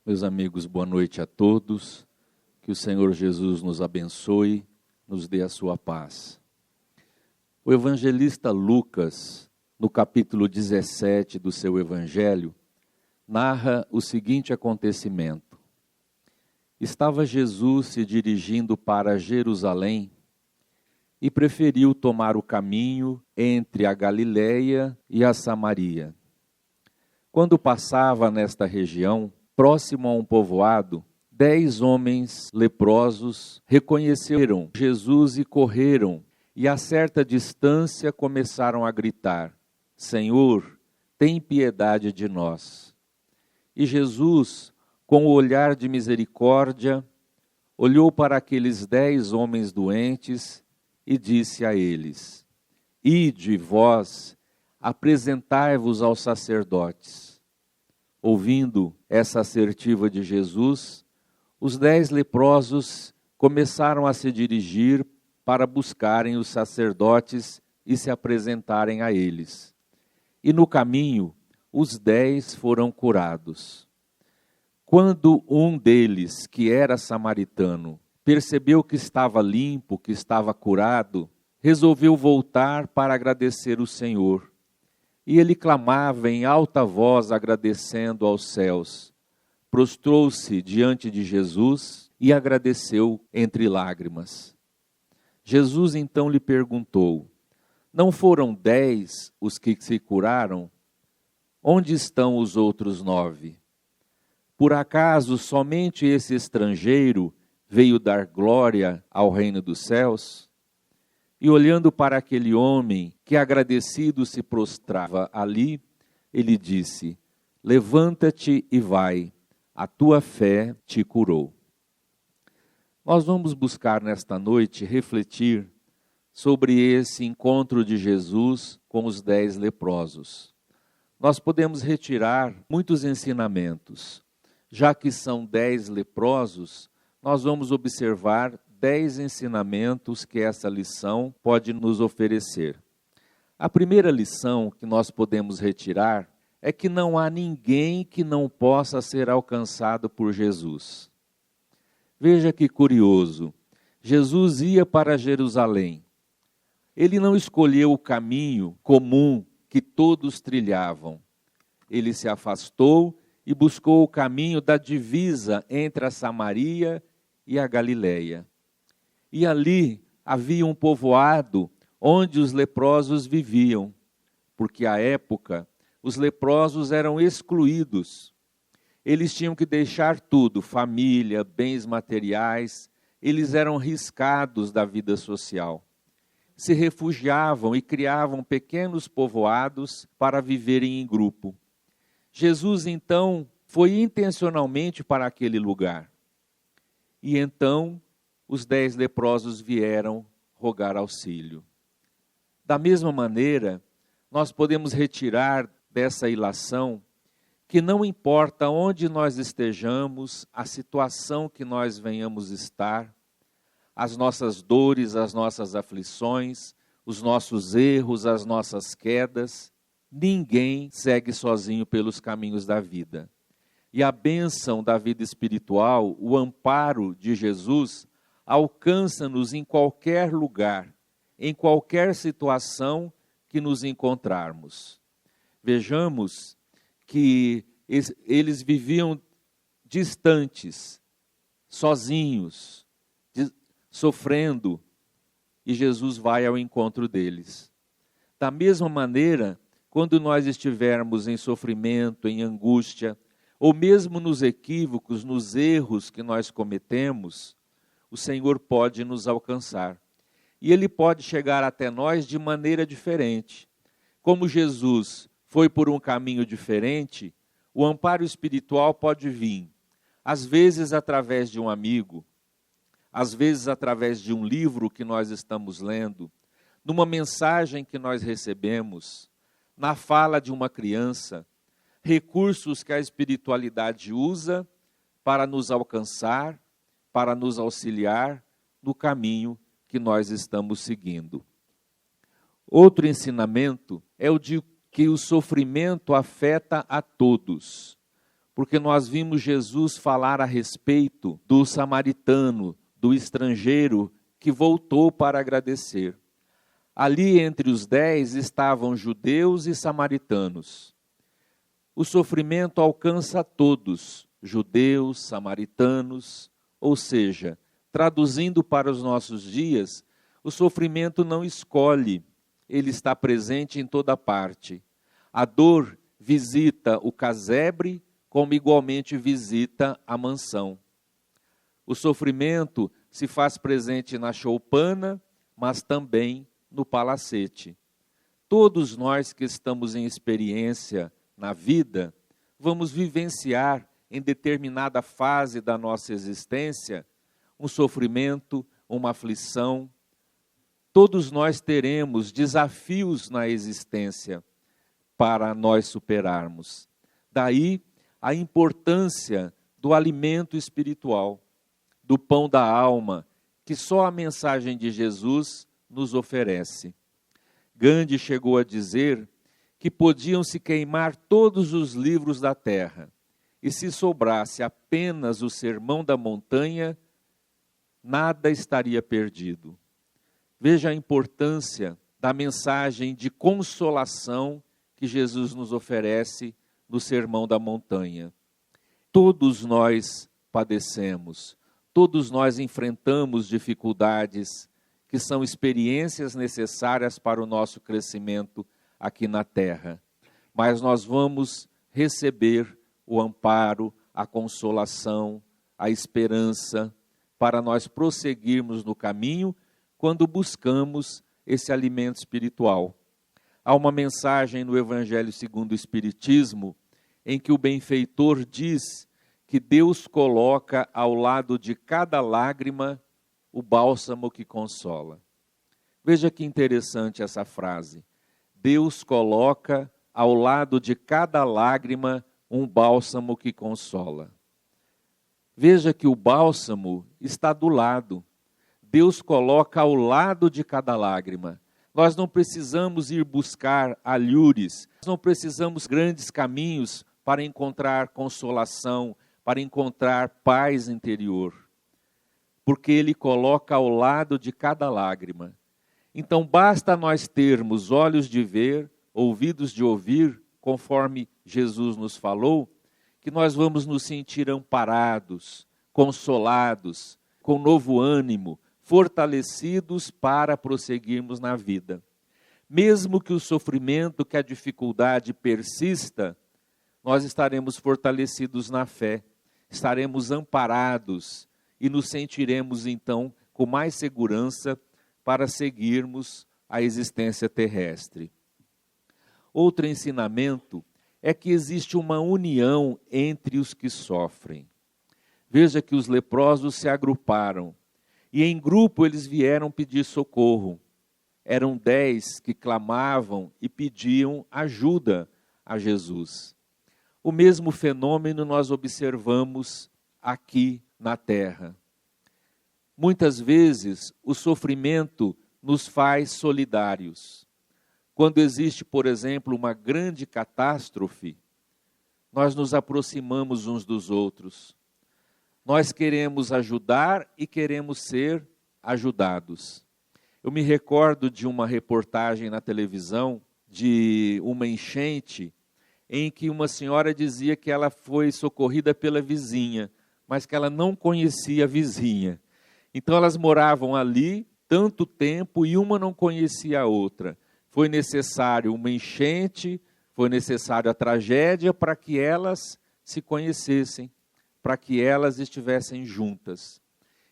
Meus amigos, boa noite a todos. Que o Senhor Jesus nos abençoe, nos dê a sua paz. O evangelista Lucas, no capítulo 17 do seu evangelho, narra o seguinte acontecimento. Estava Jesus se dirigindo para Jerusalém e preferiu tomar o caminho entre a Galileia e a Samaria. Quando passava nesta região, próximo a um povoado, 10 homens leprosos reconheceram Jesus e correram, e a certa distância começaram a gritar: Senhor, tem piedade de nós. E Jesus, com o olhar de misericórdia, olhou para aqueles 10 homens doentes e disse a eles: Ide vós, apresentai-vos aos sacerdotes. Ouvindo essa assertiva de Jesus, os 10 leprosos começaram a se dirigir para buscarem os sacerdotes e se apresentarem a eles. E no caminho, os 10 foram curados. Quando um deles, que era samaritano, percebeu que estava limpo, que estava curado, resolveu voltar para agradecer o Senhor. E ele clamava em alta voz, agradecendo aos céus. Prostrou-se diante de Jesus e agradeceu entre lágrimas. Jesus então lhe perguntou: Não foram 10 os que se curaram? Onde estão os outros 9? Por acaso somente esse estrangeiro veio dar glória ao reino dos céus? E olhando para aquele homem que agradecido se prostrava ali, ele disse: Levanta-te e vai, a tua fé te curou. Nós vamos buscar nesta noite refletir sobre esse encontro de Jesus com os 10 leprosos. Nós podemos retirar muitos ensinamentos. Já que são 10 leprosos, nós vamos observar 10 ensinamentos que essa lição pode nos oferecer. A primeira lição que nós podemos retirar é que não há ninguém que não possa ser alcançado por Jesus. Veja que curioso, Jesus ia para Jerusalém. Ele não escolheu o caminho comum que todos trilhavam. Ele se afastou e buscou o caminho da divisa entre a Samaria e a Galileia. E ali havia um povoado onde os leprosos viviam, porque à época os leprosos eram excluídos. Eles tinham que deixar tudo, família, bens materiais, eles eram riscados da vida social. Se refugiavam e criavam pequenos povoados para viverem em grupo. Jesus então foi intencionalmente para aquele lugar. E então os 10 leprosos vieram rogar auxílio. Da mesma maneira, nós podemos retirar dessa ilação que não importa onde nós estejamos, a situação que nós venhamos estar, as nossas dores, as nossas aflições, os nossos erros, as nossas quedas, ninguém segue sozinho pelos caminhos da vida. E a bênção da vida espiritual, o amparo de Jesus, alcança-nos em qualquer lugar, em qualquer situação que nos encontrarmos. Vejamos que eles viviam distantes, sozinhos, sofrendo, e Jesus vai ao encontro deles. Da mesma maneira, quando nós estivermos em sofrimento, em angústia, ou mesmo nos equívocos, nos erros que nós cometemos, o Senhor pode nos alcançar. E Ele pode chegar até nós de maneira diferente. Como Jesus foi por um caminho diferente, o amparo espiritual pode vir, às vezes através de um amigo, às vezes através de um livro que nós estamos lendo, numa mensagem que nós recebemos, na fala de uma criança, recursos que a espiritualidade usa para nos alcançar, para nos auxiliar no caminho que nós estamos seguindo. Outro ensinamento é o de que o sofrimento afeta a todos, porque nós vimos Jesus falar a respeito do samaritano, do estrangeiro que voltou para agradecer. Ali entre os 10 estavam judeus e samaritanos. O sofrimento alcança a todos, judeus, samaritanos, ou seja, traduzindo para os nossos dias, o sofrimento não escolhe, ele está presente em toda parte. A dor visita o casebre, como igualmente visita a mansão. O sofrimento se faz presente na choupana, mas também no palacete. Todos nós que estamos em experiência na vida, vamos vivenciar em determinada fase da nossa existência um sofrimento, uma aflição. Todos nós teremos desafios na existência para nós superarmos. Daí a importância do alimento espiritual, do pão da alma, que só a mensagem de Jesus nos oferece. Gandhi chegou a dizer que podiam se queimar todos os livros da terra, e se sobrasse apenas o Sermão da Montanha, nada estaria perdido. Veja a importância da mensagem de consolação que Jesus nos oferece no Sermão da Montanha. Todos nós padecemos, todos nós enfrentamos dificuldades que são experiências necessárias para o nosso crescimento aqui na terra. Mas nós vamos receber o amparo, a consolação, a esperança, para nós prosseguirmos no caminho quando buscamos esse alimento espiritual. Há uma mensagem no Evangelho segundo o Espiritismo, em que o benfeitor diz que Deus coloca ao lado de cada lágrima o bálsamo que consola. Veja que interessante essa frase. Deus coloca ao lado de cada lágrima um bálsamo que consola. Veja que o bálsamo está do lado. Deus coloca ao lado de cada lágrima. Nós não precisamos ir buscar alhures, nós não precisamos grandes caminhos para encontrar consolação, para encontrar paz interior, porque Ele coloca ao lado de cada lágrima. Então basta nós termos olhos de ver, ouvidos de ouvir, conforme Jesus nos falou, que nós vamos nos sentir amparados, consolados, com novo ânimo, fortalecidos para prosseguirmos na vida. Mesmo que o sofrimento, que a dificuldade persista, nós estaremos fortalecidos na fé, estaremos amparados e nos sentiremos então com mais segurança para seguirmos a existência terrestre. Outro ensinamento é que existe uma união entre os que sofrem. Veja que os leprosos se agruparam e em grupo eles vieram pedir socorro. Eram 10 que clamavam e pediam ajuda a Jesus. O mesmo fenômeno nós observamos aqui na terra. Muitas vezes o sofrimento nos faz solidários. Quando existe, por exemplo, uma grande catástrofe, nós nos aproximamos uns dos outros. Nós queremos ajudar e queremos ser ajudados. Eu me recordo de uma reportagem na televisão de uma enchente em que uma senhora dizia que ela foi socorrida pela vizinha, mas que ela não conhecia a vizinha. Então elas moravam ali tanto tempo e uma não conhecia a outra. Foi necessário uma enchente, foi necessário a tragédia para que elas se conhecessem, para que elas estivessem juntas.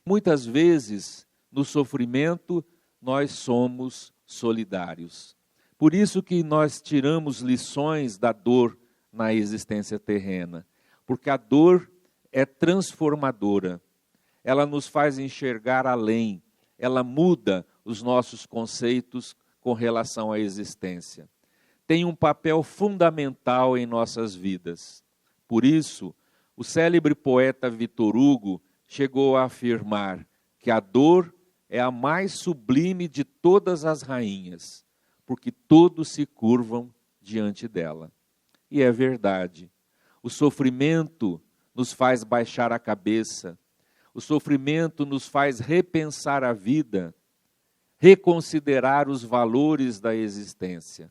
Muitas vezes, no sofrimento, nós somos solidários. Por isso que nós tiramos lições da dor na existência terrena, porque a dor é transformadora, ela nos faz enxergar além, ela muda os nossos conceitos com relação à existência. Tem um papel fundamental em nossas vidas. Por isso, o célebre poeta Victor Hugo chegou a afirmar que a dor é a mais sublime de todas as rainhas, porque todos se curvam diante dela. E é verdade. O sofrimento nos faz baixar a cabeça. O sofrimento nos faz repensar a vida, reconsiderar os valores da existência.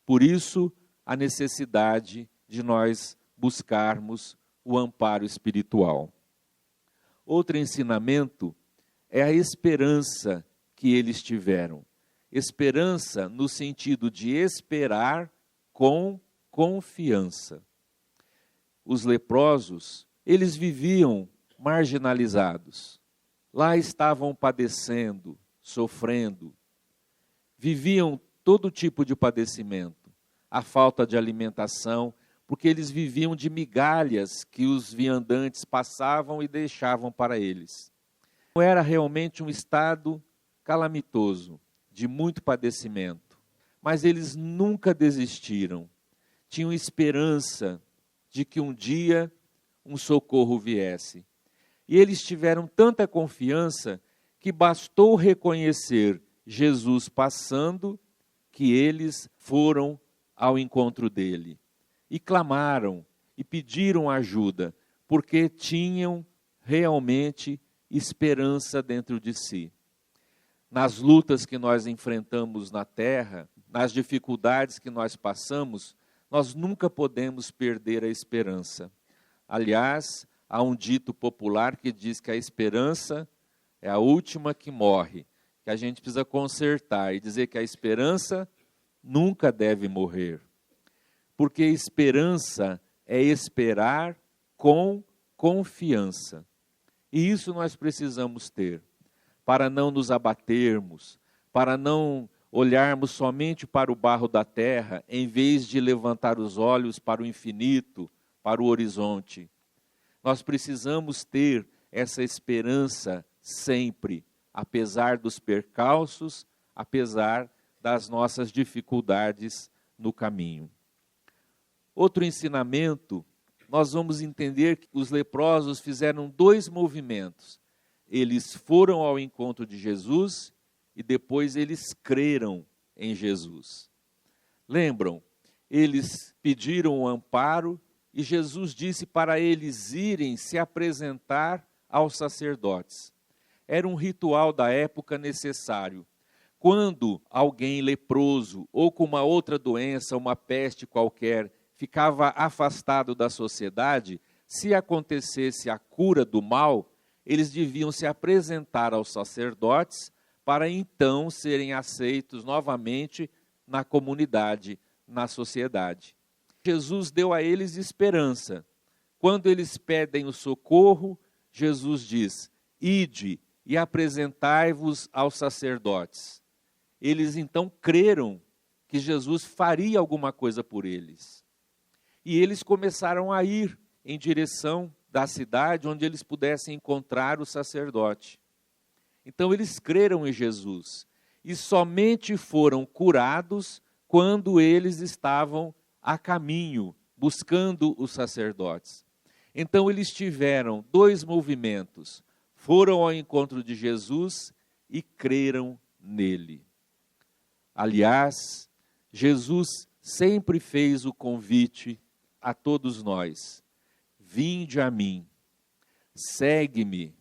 Por isso, a necessidade de nós buscarmos o amparo espiritual. Outro ensinamento é a esperança que eles tiveram. Esperança no sentido de esperar com confiança. Os leprosos, eles viviam marginalizados. Lá estavam padecendo, sofrendo. Viviam todo tipo de padecimento. A falta de alimentação, porque eles viviam de migalhas que os viandantes passavam e deixavam para eles. Era realmente um estado calamitoso, de muito padecimento. Mas eles nunca desistiram. Tinham esperança de que um dia um socorro viesse. E eles tiveram tanta confiança que bastou reconhecer Jesus passando, que eles foram ao encontro dele. E clamaram, e pediram ajuda, porque tinham realmente esperança dentro de si. Nas lutas que nós enfrentamos na terra, nas dificuldades que nós passamos, nós nunca podemos perder a esperança. Aliás, há um dito popular que diz que a esperança é a última que morre, que a gente precisa consertar e dizer que a esperança nunca deve morrer. Porque esperança é esperar com confiança. E isso nós precisamos ter, para não nos abatermos, para não olharmos somente para o barro da terra, em vez de levantar os olhos para o infinito, para o horizonte. Nós precisamos ter essa esperança sempre, apesar dos percalços, apesar das nossas dificuldades no caminho. Outro ensinamento, nós vamos entender que os leprosos fizeram 2 movimentos. Eles foram ao encontro de Jesus e depois eles creram em Jesus. Lembram? Eles pediram um amparo e Jesus disse para eles irem se apresentar aos sacerdotes. Era um ritual da época necessário. Quando alguém leproso ou com uma outra doença, uma peste qualquer, ficava afastado da sociedade, se acontecesse a cura do mal, eles deviam se apresentar aos sacerdotes para então serem aceitos novamente na comunidade, na sociedade. Jesus deu a eles esperança. Quando eles pedem o socorro, Jesus diz: ide e apresentai-vos aos sacerdotes. Eles então creram que Jesus faria alguma coisa por eles. E eles começaram a ir em direção da cidade onde eles pudessem encontrar o sacerdote. Então eles creram em Jesus e somente foram curados quando eles estavam a caminho, buscando os sacerdotes. Então eles tiveram 2 movimentos, foram ao encontro de Jesus e creram nele. Aliás, Jesus sempre fez o convite a todos nós: vinde a mim, segue-me.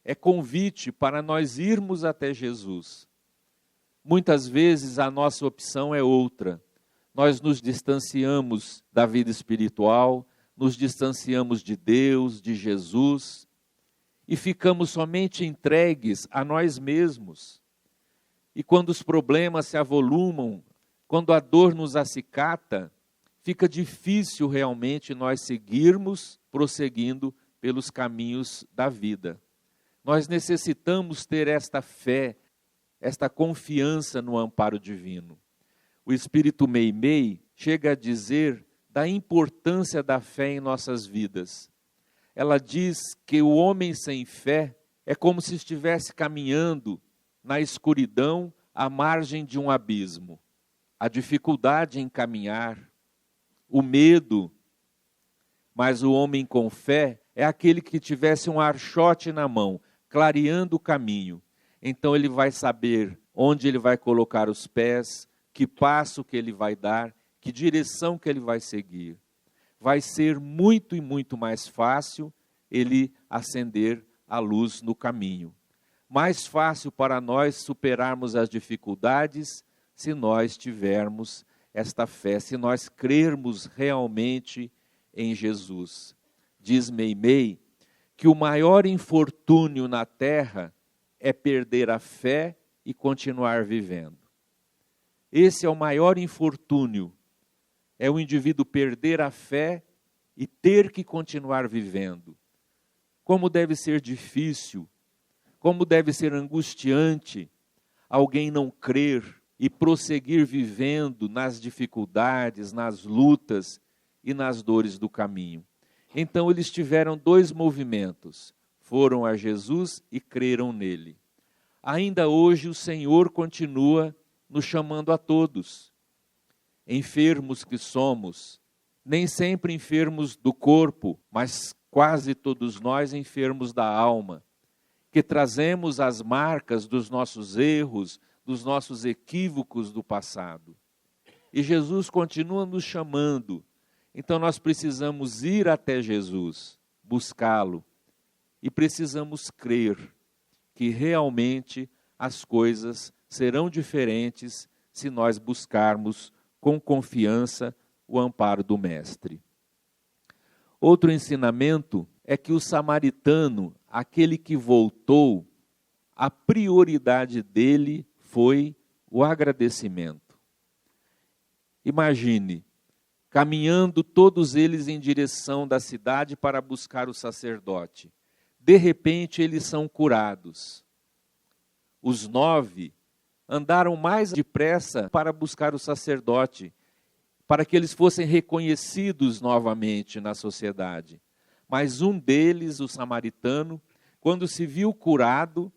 É convite para nós irmos até Jesus. Muitas vezes a nossa opção é outra. Nós nos distanciamos da vida espiritual, nos distanciamos de Deus, de Jesus, e ficamos somente entregues a nós mesmos. E quando os problemas se avolumam, quando a dor nos acicata, fica difícil realmente nós seguirmos prosseguindo pelos caminhos da vida. Nós necessitamos ter esta fé, esta confiança no amparo divino. O Espírito Meimei chega a dizer da importância da fé em nossas vidas. Ela diz que o homem sem fé é como se estivesse caminhando na escuridão à margem de um abismo. A dificuldade em caminhar, o medo, mas o homem com fé é aquele que tivesse um archote na mão, clareando o caminho. Então ele vai saber onde ele vai colocar os pés, que passo que ele vai dar, que direção que ele vai seguir. vai ser muito e muito mais fácil ele acender a luz no caminho. Mais fácil para nós superarmos as dificuldades se nós tivermos esta fé, se nós crermos realmente em Jesus. Diz Meimei que o maior infortúnio na terra é perder a fé e continuar vivendo. Esse é o maior infortúnio, é o indivíduo perder a fé e ter que continuar vivendo. Como deve ser difícil, como deve ser angustiante alguém não crer e prosseguir vivendo nas dificuldades, nas lutas e nas dores do caminho. Então eles tiveram dois movimentos, foram a Jesus e creram nele. Ainda hoje o Senhor continua nos chamando a todos, enfermos que somos, nem sempre enfermos do corpo, mas quase todos nós enfermos da alma, que trazemos as marcas dos nossos erros, dos nossos equívocos do passado. E Jesus continua nos chamando, então nós precisamos ir até Jesus, buscá-lo, e precisamos crer que realmente as coisas serão diferentes se nós buscarmos com confiança o amparo do Mestre. Outro ensinamento é que o samaritano, aquele que voltou, a prioridade dele foi o agradecimento. Imagine, caminhando todos eles em direção da cidade para buscar o sacerdote. De repente eles são curados. Os 9 andaram mais depressa para buscar o sacerdote, para que eles fossem reconhecidos novamente na sociedade. Mas um deles, o samaritano, quando se viu curado,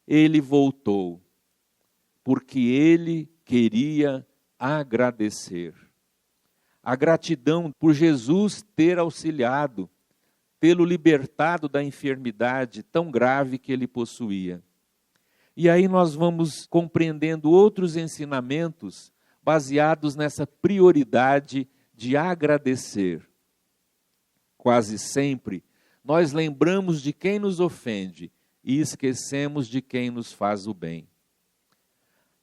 ele voltou, porque ele queria agradecer. A gratidão por Jesus ter auxiliado, tê-lo libertado da enfermidade tão grave que ele possuía. E aí nós vamos compreendendo outros ensinamentos baseados nessa prioridade de agradecer. Quase sempre, nós lembramos de quem nos ofende e esquecemos de quem nos faz o bem.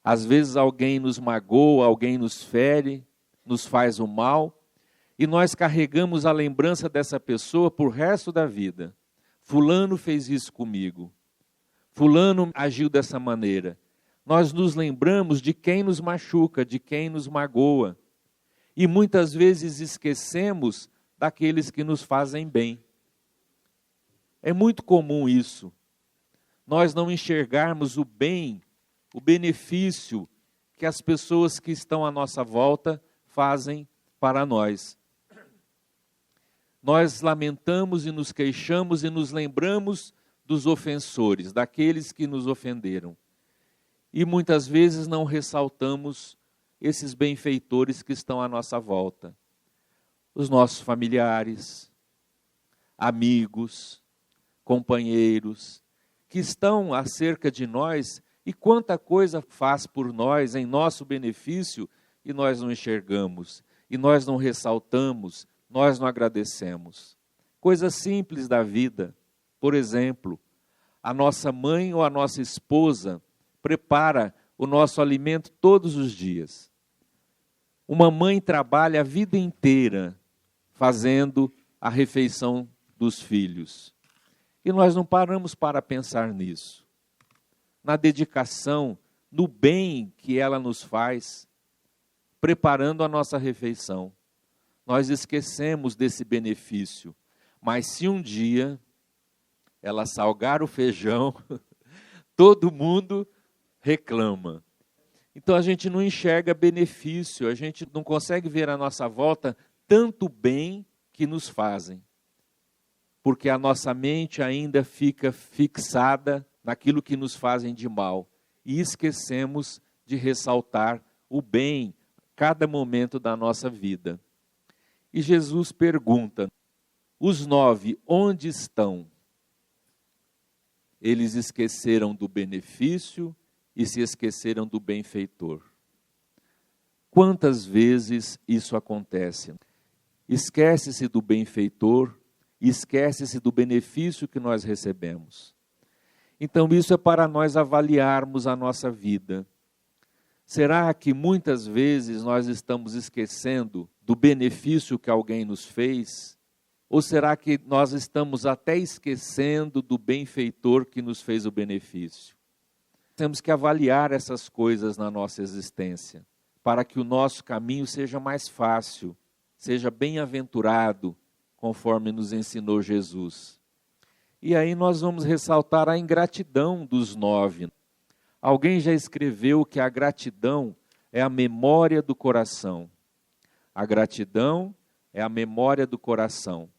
Às vezes alguém nos magoa, alguém nos fere, nos faz o mal, e nós carregamos a lembrança dessa pessoa por resto da vida. Fulano fez isso comigo. Fulano agiu dessa maneira. Nós nos lembramos de quem nos machuca, de quem nos magoa. E muitas vezes esquecemos daqueles que nos fazem bem. É muito comum isso. Nós não enxergarmos o bem, o benefício que as pessoas que estão à nossa volta fazem para nós. Nós lamentamos e nos queixamos e nos lembramos dos ofensores, daqueles que nos ofenderam. E muitas vezes não ressaltamos esses benfeitores que estão à nossa volta. Os nossos familiares, amigos, companheiros, que estão acerca de nós e quanta coisa faz por nós em nosso benefício e nós não enxergamos, e nós não ressaltamos, nós não agradecemos. Coisas simples da vida. Por exemplo, a nossa mãe ou a nossa esposa prepara o nosso alimento todos os dias. Uma mãe trabalha a vida inteira fazendo a refeição dos filhos. E nós não paramos para pensar nisso. Na dedicação, no bem que ela nos faz, preparando a nossa refeição. Nós esquecemos desse benefício. Mas se um dia ela salgar o feijão, todo mundo reclama. Então a gente não enxerga benefício, a gente não consegue ver à nossa volta tanto bem que nos fazem. Porque a nossa mente ainda fica fixada naquilo que nos fazem de mal. E esquecemos de ressaltar o bem cada momento da nossa vida. E Jesus pergunta, os 9, onde estão? Eles esqueceram do benefício e se esqueceram do benfeitor. Quantas vezes isso acontece? esquece-se do benfeitor, esquece-se do benefício que nós recebemos. Então isso é para nós avaliarmos a nossa vida. Será que muitas vezes nós estamos esquecendo do benefício que alguém nos fez? Ou será que nós estamos até esquecendo do benfeitor que nos fez o benefício? Temos que avaliar essas coisas na nossa existência, para que o nosso caminho seja mais fácil, seja bem-aventurado, conforme nos ensinou Jesus. E aí nós vamos ressaltar a ingratidão dos 9. Alguém já escreveu que a gratidão é a memória do coração. A gratidão é a memória do coração.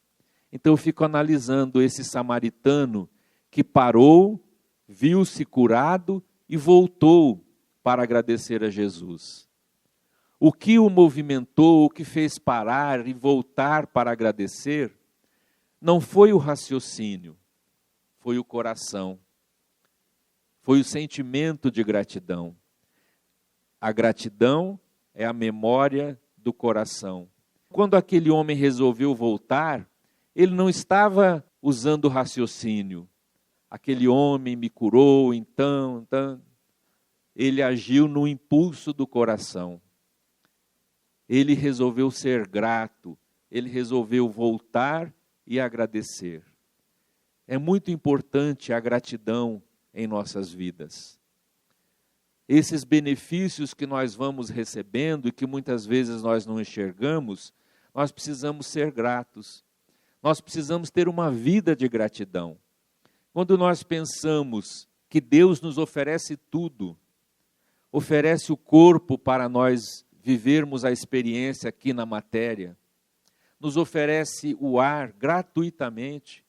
Então eu fico analisando esse samaritano que parou, viu-se curado e voltou para agradecer a Jesus. O que o movimentou, o que fez parar e voltar para agradecer, não foi o raciocínio, foi o coração. Foi o sentimento de gratidão. A gratidão é a memória do coração. Quando aquele homem resolveu voltar, ele não estava usando raciocínio. Aquele homem me curou, então. Ele agiu no impulso do coração. Ele resolveu ser grato, ele resolveu voltar e agradecer. É muito importante a gratidão em nossas vidas. Esses benefícios que nós vamos recebendo e que muitas vezes nós não enxergamos, nós precisamos ser gratos. Nós precisamos ter uma vida de gratidão. Quando nós pensamos que Deus nos oferece tudo, oferece o corpo para nós vivermos a experiência aqui na matéria, nos oferece o ar gratuitamente,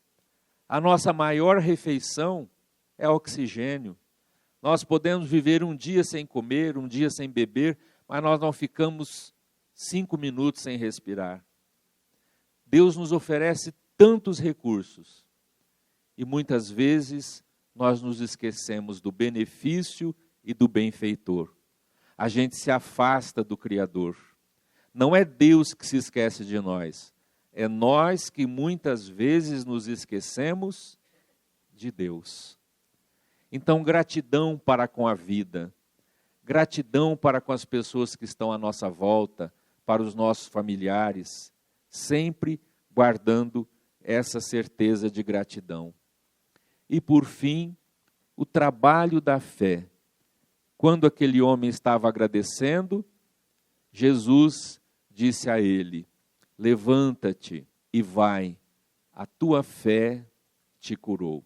a nossa maior refeição é oxigênio. Nós podemos viver um dia sem comer, um dia sem beber, mas nós não ficamos 5 minutos sem respirar. Deus nos oferece tantos recursos e muitas vezes nós nos esquecemos do benefício e do benfeitor. A gente se afasta do Criador. Não é Deus que se esquece de nós, é nós que muitas vezes nos esquecemos de Deus. Então, gratidão para com a vida, gratidão para com as pessoas que estão à nossa volta, para os nossos familiares, sempre guardando essa certeza de gratidão. E por fim, o trabalho da fé. Quando aquele homem estava agradecendo, Jesus disse a ele: levanta-te e vai, a tua fé te curou.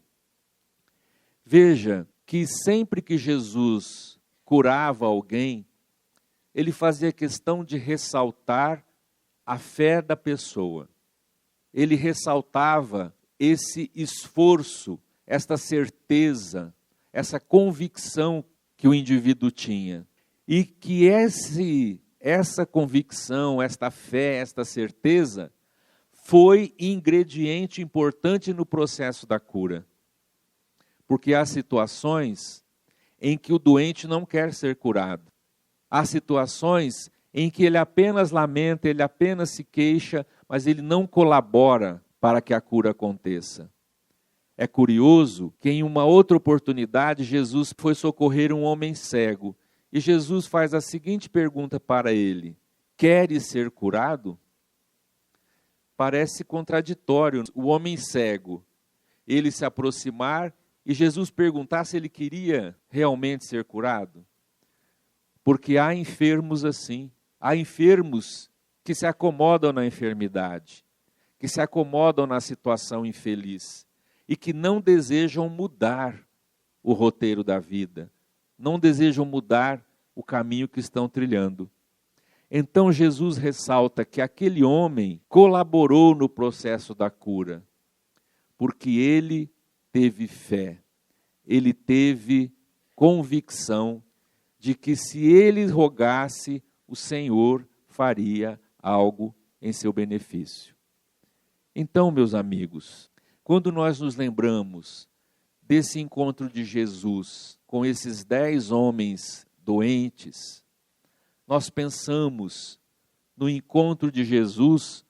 Veja que sempre que Jesus curava alguém, ele fazia questão de ressaltar a fé da pessoa. Ele ressaltava esse esforço, esta certeza, essa convicção que o indivíduo tinha. E que essa convicção, esta fé, esta certeza, foi ingrediente importante no processo da cura. Porque há situações em que o doente não quer ser curado. Há situações em que ele apenas lamenta, ele apenas se queixa, mas ele não colabora para que a cura aconteça. É curioso que em uma outra oportunidade Jesus foi socorrer um homem cego. E Jesus faz a seguinte pergunta para ele: queres ser curado? Parece contraditório. O homem cego, ele se aproximar e Jesus perguntar se ele queria realmente ser curado. Porque há enfermos assim, há enfermos que se acomodam na enfermidade, que se acomodam na situação infeliz e que não desejam mudar o roteiro da vida, não desejam mudar o caminho que estão trilhando. Então Jesus ressalta que aquele homem colaborou no processo da cura, porque ele teve fé, ele teve convicção de que se ele rogasse, o Senhor faria algo em seu benefício. Então, meus amigos, quando nós nos lembramos desse encontro de Jesus com esses 10 homens doentes, nós pensamos no encontro de Jesus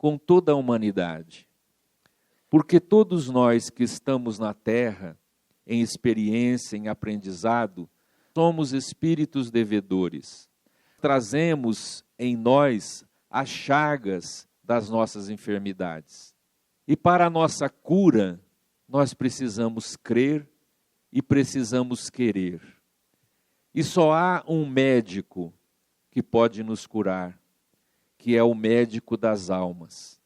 com toda a humanidade. Porque todos nós que estamos na terra, em experiência, em aprendizado, somos espíritos devedores. Trazemos em nós as chagas das nossas enfermidades. E para a nossa cura, nós precisamos crer e precisamos querer. E só há um médico que pode nos curar, que é o médico das almas.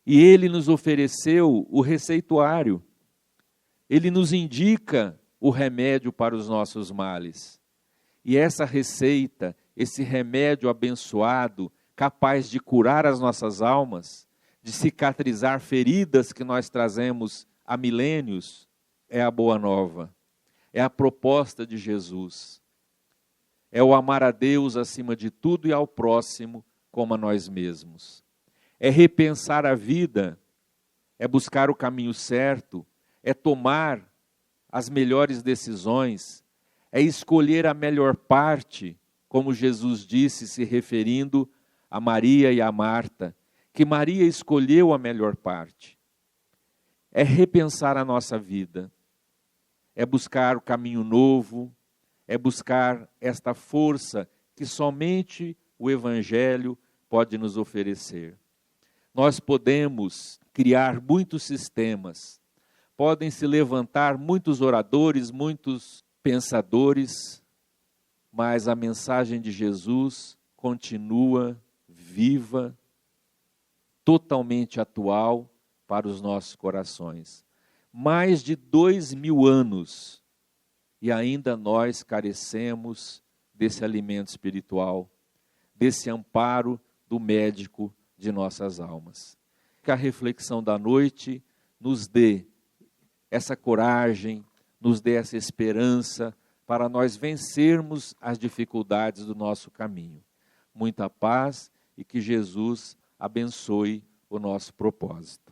E ele nos ofereceu o receituário. Ele nos indica o remédio para os nossos males. E essa receita, esse remédio abençoado, capaz de curar as nossas almas, de cicatrizar feridas que nós trazemos há milênios, é a boa nova. É a proposta de Jesus. É o amar a Deus acima de tudo e ao próximo como a nós mesmos. É repensar a vida, é buscar o caminho certo, é tomar as melhores decisões, é escolher a melhor parte, como Jesus disse, se referindo a Maria e a Marta, que Maria escolheu a melhor parte. É repensar a nossa vida, é buscar o caminho novo, é buscar esta força que somente o Evangelho pode nos oferecer. Nós podemos criar muitos sistemas, podem se levantar muitos oradores, muitos pensadores, mas a mensagem de Jesus continua viva, totalmente atual para os nossos corações. Mais de 2000 anos e ainda nós carecemos desse alimento espiritual, desse amparo do médico de nossas almas. Que a reflexão da noite nos dê essa coragem, nos dê essa esperança para nós vencermos as dificuldades do nosso caminho. Muita paz e que Jesus abençoe o nosso propósito.